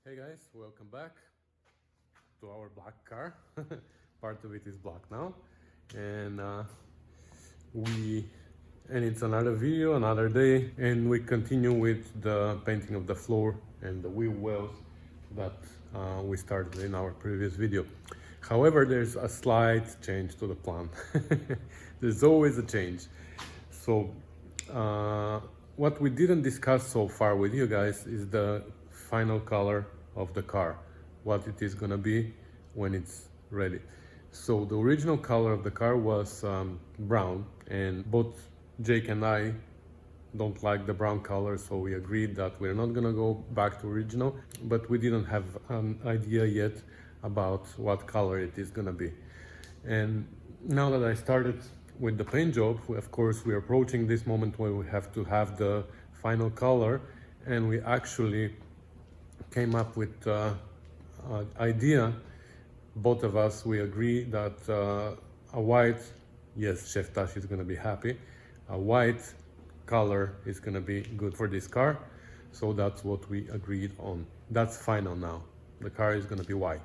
Hey guys, welcome back to our black car. Part of it is black now, and it's another video, another day, and we continue with the painting of the floor and the wheel wells that we started in our previous video. However, there's a slight change to the plan. There's always a change. So what we didn't discuss so far with you guys is the final color of the car, what it is gonna be when it's ready. So the original color of the car was brown, and both Jake and I don't like the brown color, so we agreed that we're not gonna go back to original, but we didn't have an idea yet about what color it is gonna be. And now that I started with the paint job, of course we're approaching this moment where we have to have the final color, and we actually came up with an idea. Both of us, we agree that a white, yes, Chef Tash is going to be happy, a white color is going to be good for this car. So that's what we agreed on. That's final now. The car is going to be white.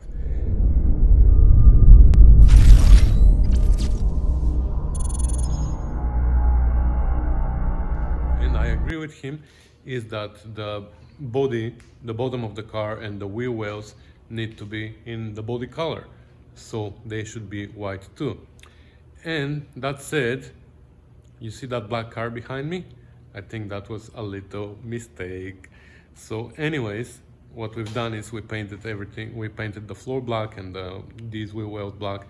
And I agree with him is that the bottom of the car and the wheel wells need to be in the body color, so they should be white too. And that said, you see that black car behind me? I think that was a little mistake. So anyways, what we've done is we painted everything. We painted the floor black and these wheel wells black,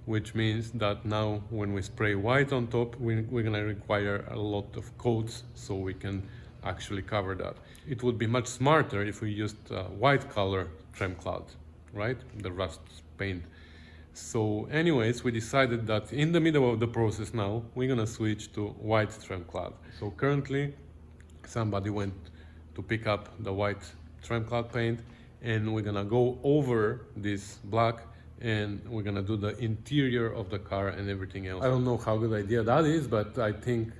which means that now when we spray white on top, we're gonna require a lot of coats so we can actually cover that. It would be much smarter if we used white color trim cloud, right? The rust paint. So anyways, we decided that in the middle of the process now, we're gonna switch to white trim cloud. So currently, somebody went to pick up the white trim cloud paint, and we're gonna go over this black, and we're gonna do the interior of the car and everything else. I don't know how good idea that is, but I think,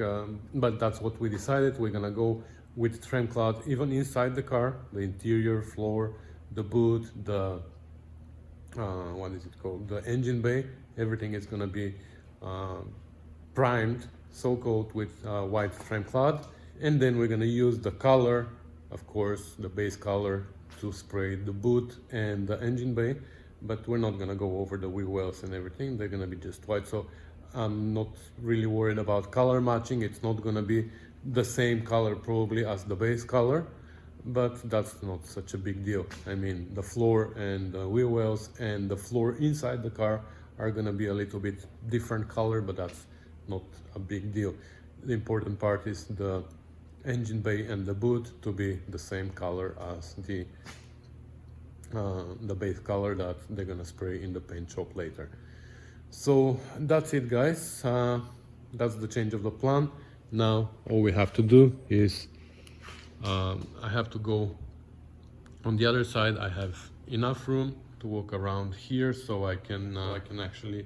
but that's what we decided. We're gonna go with trim cloud even inside the car, the interior, floor, the boot, the what is it called, the engine bay. Everything is gonna be primed, so coat with white trim cloud, and then we're gonna use the color, of course, the base color, to spray the boot and the engine bay. But we're not gonna go over the wheel wells and everything. They're gonna be just white. So I'm not really worried about color matching. It's not gonna be the same color probably as the base color, but that's not such a big deal. I mean, the floor and the wheel wells and the floor inside the car are gonna be a little bit different color, but that's not a big deal. The important part is the engine bay and the boot to be the same color as the base color that they're gonna spray in the paint shop later. So that's it, guys. That's the change of the plan. Now all we have to do is I have to go on the other side. I have enough room to walk around here, so I can actually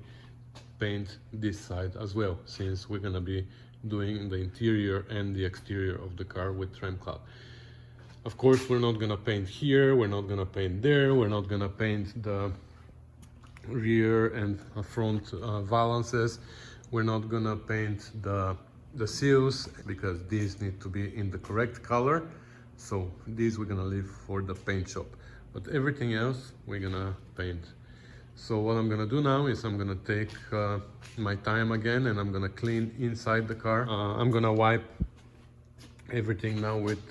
paint this side as well, since we're gonna be doing the interior and the exterior of the car with trim cloud. Of course, we're not gonna paint here, we're not gonna paint there, we're not gonna paint the rear and front valances, we're not gonna paint the seals, because these need to be in the correct color. So these we're gonna leave for the paint shop, but everything else we're gonna paint. So what I'm gonna do now is I'm gonna take my time again, and I'm gonna clean inside the car. I'm gonna wipe everything now with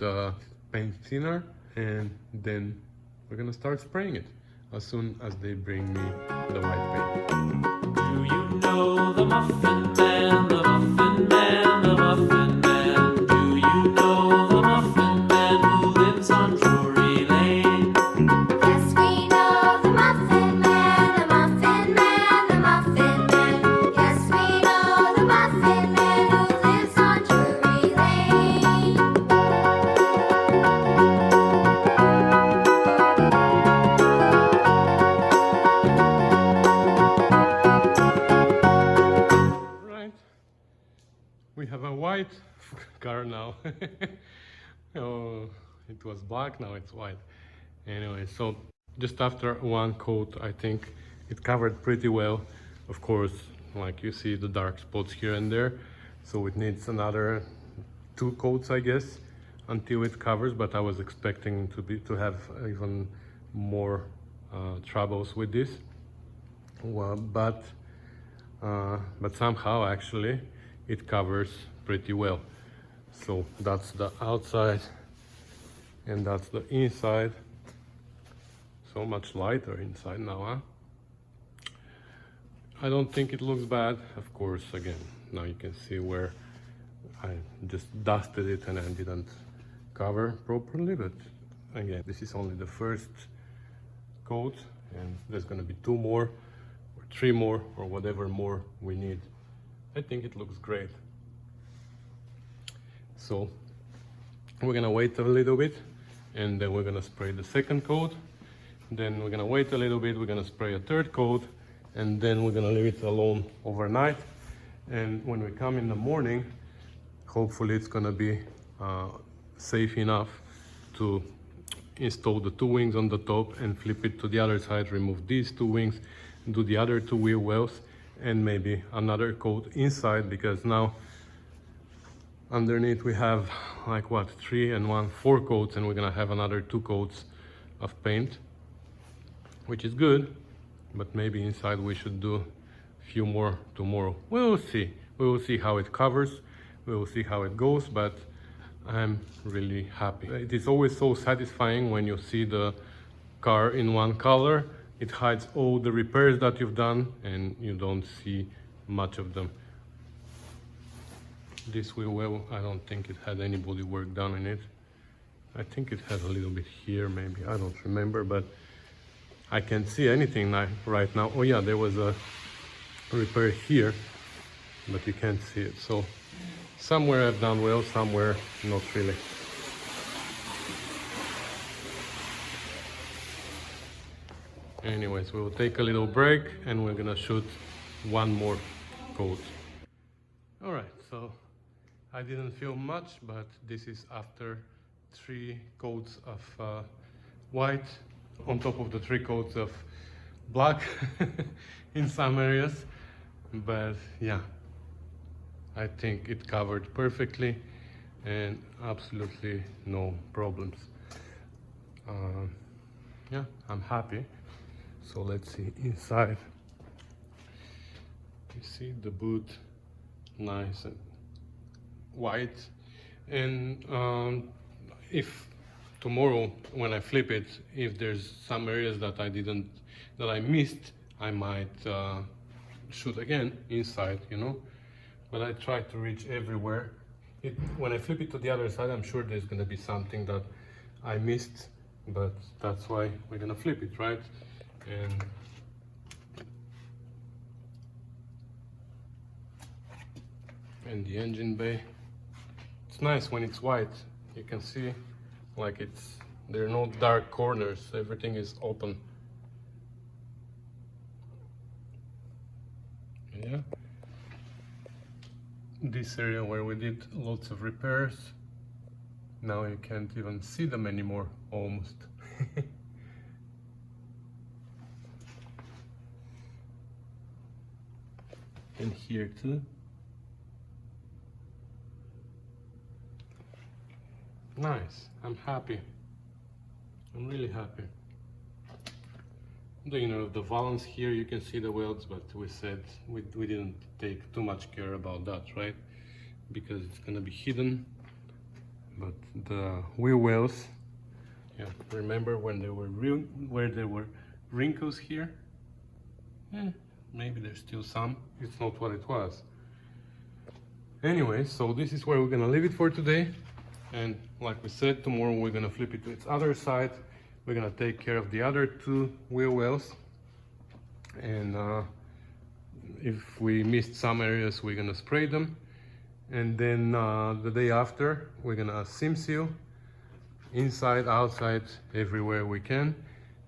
paint thinner, and then we're gonna start spraying it as soon as they bring me the white paint. Do you know the Muffin Man, the Muffin Man, the Muffin Man? Do you know the Muffin Man who lives on Drury Lane? Yes, we know the Muffin Man, the Muffin Man, the Muffin Man. Yes, we know the Muffin Man who lives on Drury Lane. Right, we have a white car now. Oh, it was black, now it's white. Anyway, so just after one coat, I think it covered pretty well. Of course, like you see the dark spots here and there, so it needs another 2 coats, I guess, until it covers. But I was expecting to have even more troubles with this. Well, but somehow actually it covers pretty well. So that's the outside and that's the inside. So much lighter inside now, huh? I don't think it looks bad. Of course, again, now you can see where I just dusted it and I didn't cover properly, but again, this is only the first coat and there's gonna be 2 more or 3 more or whatever more we need. I think it looks great. So we're gonna wait a little bit and then we're gonna spray the second coat. Then we're gonna wait a little bit, we're gonna spray a 3rd coat, and then we're gonna leave it alone overnight. And when we come in the morning, hopefully it's gonna be safe enough to install the 2 wings on the top and flip it to the other side, remove these 2 wings, do the other 2 wheel wells, and maybe another coat inside, because now underneath we have like what, 3 and 1, 4 coats, and we're gonna have another 2 coats of paint, which is good, but maybe inside we should do a few more tomorrow. We will see. We will see how it covers. We will see how it goes, but I'm really happy. It is always so satisfying when you see the car in one color. It hides all the repairs that you've done and you don't see much of them. This wheel well, I don't think it had any body work done in it. I think it has a little bit here, maybe, I don't remember, but I can't see anything right now. Oh yeah, there was a repair here, but you can't see it. So somewhere I've done well, somewhere not really. Anyways, we will take a little break and we're gonna shoot 1 more coat. All right, so I didn't film much, but this is after 3 coats of white on top of the 3 coats of black in some areas. But yeah, I think it covered perfectly and absolutely no problems. Yeah, I'm happy. So let's see inside. You see the boot, nice and white. And if tomorrow when I flip it, if there's some areas that I missed, I might shoot again inside, you know. But I try to reach everywhere. When I flip it to the other side, I'm sure there's gonna be something that I missed, but that's why we're gonna flip it, right? And the engine bay, it's nice when it's white. You can see like there are no dark corners, everything is open. Yeah, this area where we did lots of repairs, now you can't even see them anymore, almost. And here too. Nice, I'm happy. I'm really happy. The valance here, you can see the welds, but we said we didn't take too much care about that, right? Because it's gonna be hidden. But the wheel wells, yeah, remember when there were wrinkles here? Yeah, maybe there's still some. It's not what it was. Anyway, so this is where we're gonna leave it for today. And like we said, tomorrow we're gonna flip it to its other side. We're gonna take care of the other 2 wheel wells. And if we missed some areas, we're gonna spray them. And then the day after, we're gonna seam seal inside, outside, everywhere we can.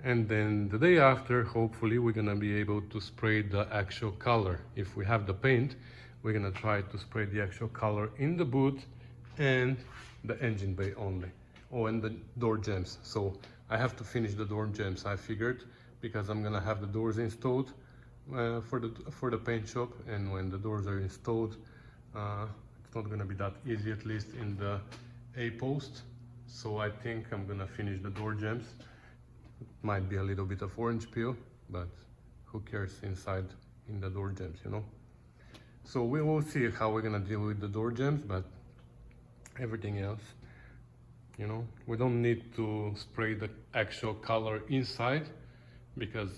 And then the day after, hopefully, we're gonna be able to spray the actual color. If we have the paint, we're gonna try to spray the actual color in the boot and the engine bay only. Oh, and the door jambs. So I have to finish the door jambs, I figured, because I'm gonna have the doors installed for the paint shop, and when the doors are installed, it's not gonna be that easy, at least in the A post. So I think I'm gonna finish the door jambs. Might be a little bit of orange peel, but who cares inside in the door jambs, you know? So we will see how we're gonna deal with the door jambs, but everything else, you know, we don't need to spray the actual color inside, because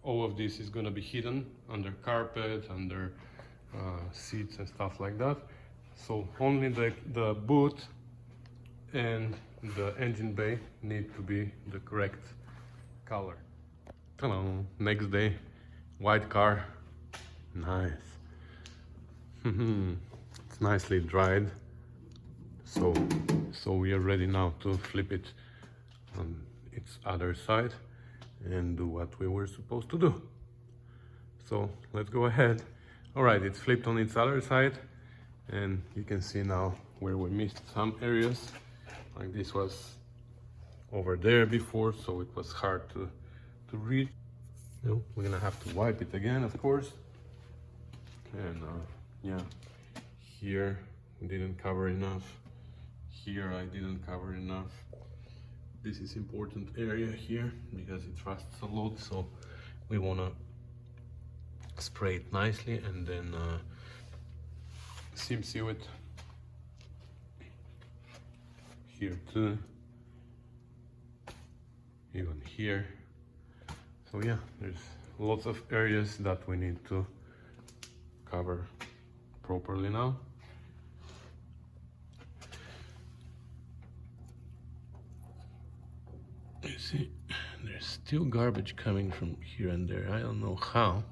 all of this is gonna be hidden under carpet, under seats and stuff like that. So only the boot and the engine bay need to be the correct color. Hello, next day, white car, nice. It's nicely dried, so we are ready now to flip it on its other side and do what we were supposed to do. So let's go ahead. All right, it's flipped on its other side, and you can see now where we missed some areas. Like this was over there before, so it was hard to read. You know, we're gonna have to wipe it again, of course. And yeah, here we didn't cover enough. Here I didn't cover enough. This is important area here because it rusts a lot, so we wanna spray it nicely and then seam seal it here too, even here. So yeah, there's lots of areas that we need to cover properly now. You see, there's still garbage coming from here and there. I don't know how.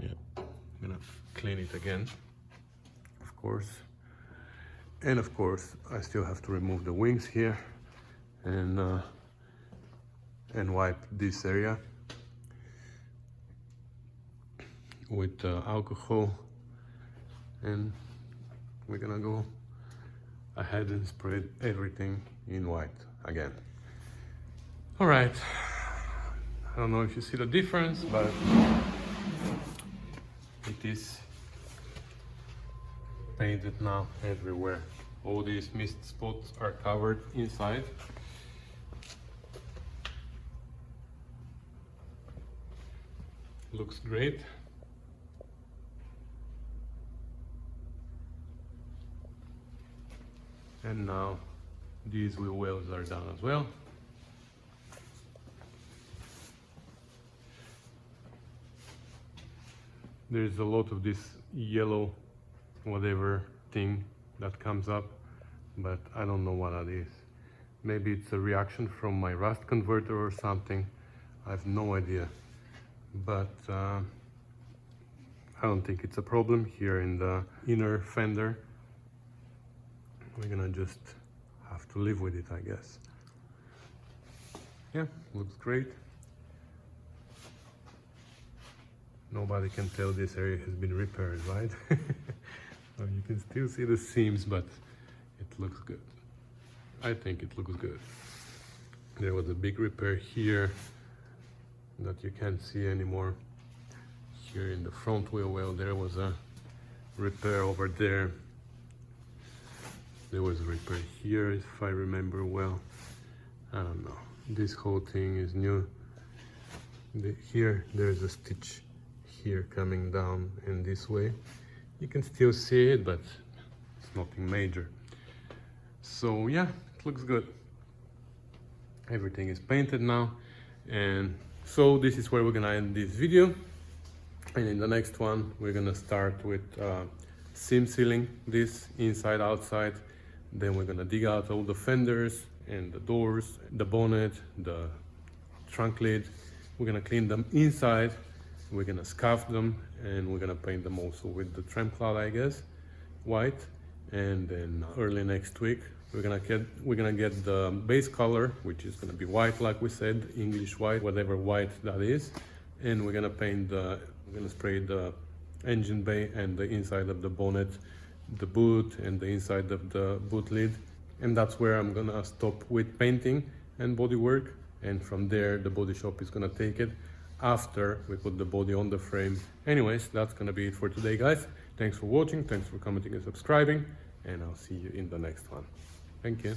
Yeah, I'm gonna clean it again, of course. And of course, I still have to remove the wings here and wipe this area with alcohol, and we're gonna go ahead and spread everything in white again. All right, I don't know if you see the difference, but it is painted now everywhere. All these mist spots are covered inside. Looks great. And now these wheel wells are done as well. There's a lot of this yellow whatever thing that comes up, but I don't know what that is. Maybe it's a reaction from my rust converter or something. I have no idea. But I don't think it's a problem here in the inner fender. We're gonna just have to live with it, I guess. Yeah, looks great. Nobody can tell this area has been repaired, right? So you can still see the seams, but it looks good. I think it looks good. There was a big repair here that you can't see anymore. Here in the front wheel well, there was a repair over there. There was a repair here, if I remember well. I don't know. This whole thing is new. Here, there's a stitch here coming down in this way. You can still see it, but it's nothing major. So yeah, it looks good. Everything is painted now, and so this is where we're gonna end this video. And in the next one, we're gonna start with seam sealing this inside, outside. Then we're gonna dig out all the fenders and the doors, the bonnet, the trunk lid. We're gonna clean them inside. We're gonna scuff them, and we're gonna paint them also with the trim cloth, I guess, white. And then early next week, we're gonna get the base color, which is gonna be white, like we said, English white, whatever white that is. And we're gonna spray the engine bay and the inside of the bonnet, the boot and the inside of the boot lid and that's where I'm gonna stop with painting and body work, and from there the body shop is gonna take it after we put the body on the frame. Anyways, that's gonna be it for today, guys. Thanks for watching, thanks for commenting and subscribing, and I'll see you in the next one. Thank you.